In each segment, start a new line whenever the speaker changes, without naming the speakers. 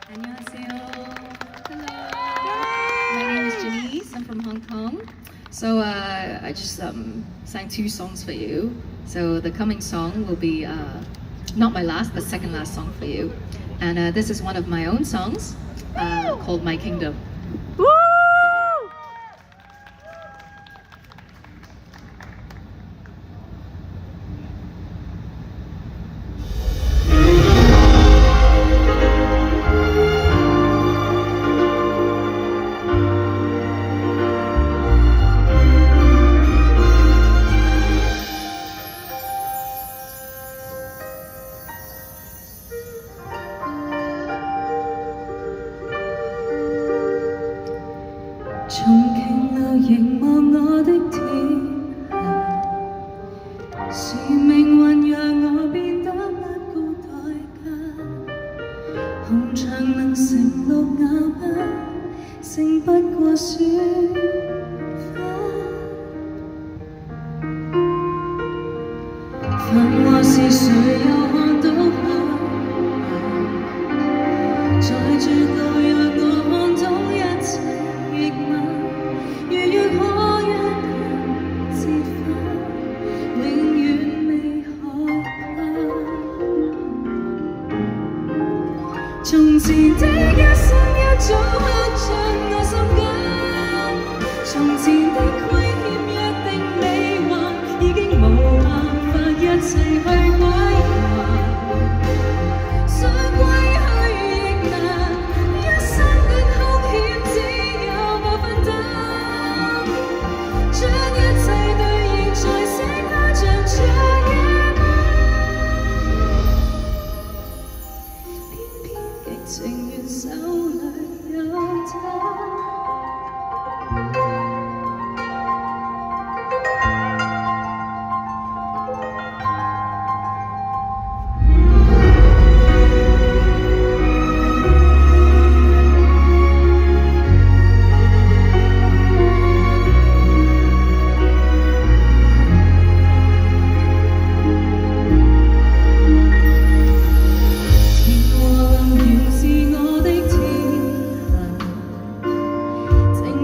안녕하세요. Hello. My name is Janice. I'm from Hong Kong. So I just sang 2 songs for you. So the coming song will be not my last, but second last song for you. And this is one of my own songs called My Kingdom.
從瓊樓凝望我的天下，是命運讓我變得不顧代價。紅牆能成綠瓦嗎？勝不過雪花。繁華時誰又看到花？在絕路讓我看到一切逆漫，如若可一人折返，永遠未害怕。從前的一生一早刻進我心間，從前的虧欠約定未還，已經無辦法一齊去歸還。想歸去亦難，一生的兇險只有我分擔，將一切兌現在這刻像長夜晚，偏偏極情願手裏有他。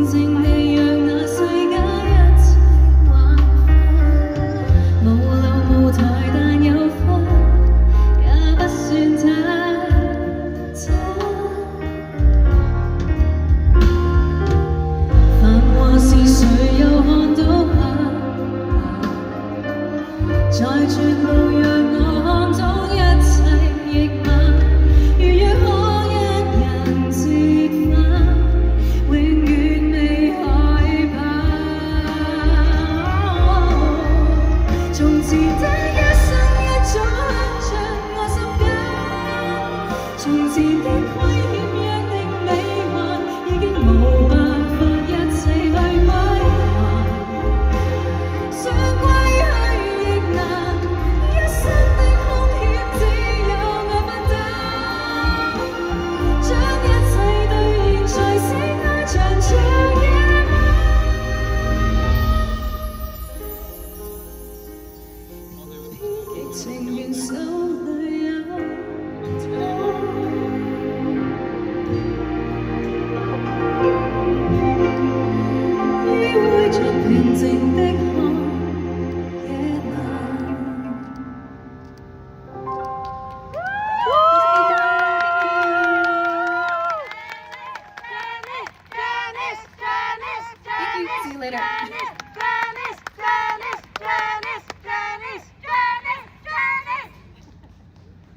靜地讓那世間一切幻化，無樓無台但有花，也不算太差。繁華時誰又看到花？在絕路讓我看到一切逆漫，如若可一人折返，永遠未害怕。從前的一生一早刻進我心間，從前的虧欠約定未還，已經無辦法一齊去歸還。想歸去亦難，一生的兇險只有我分擔，將一切兌現在這刻像長夜晚，偏極情願手裏有他。依偎着平靜的看夜晚。
Thank you. See you later.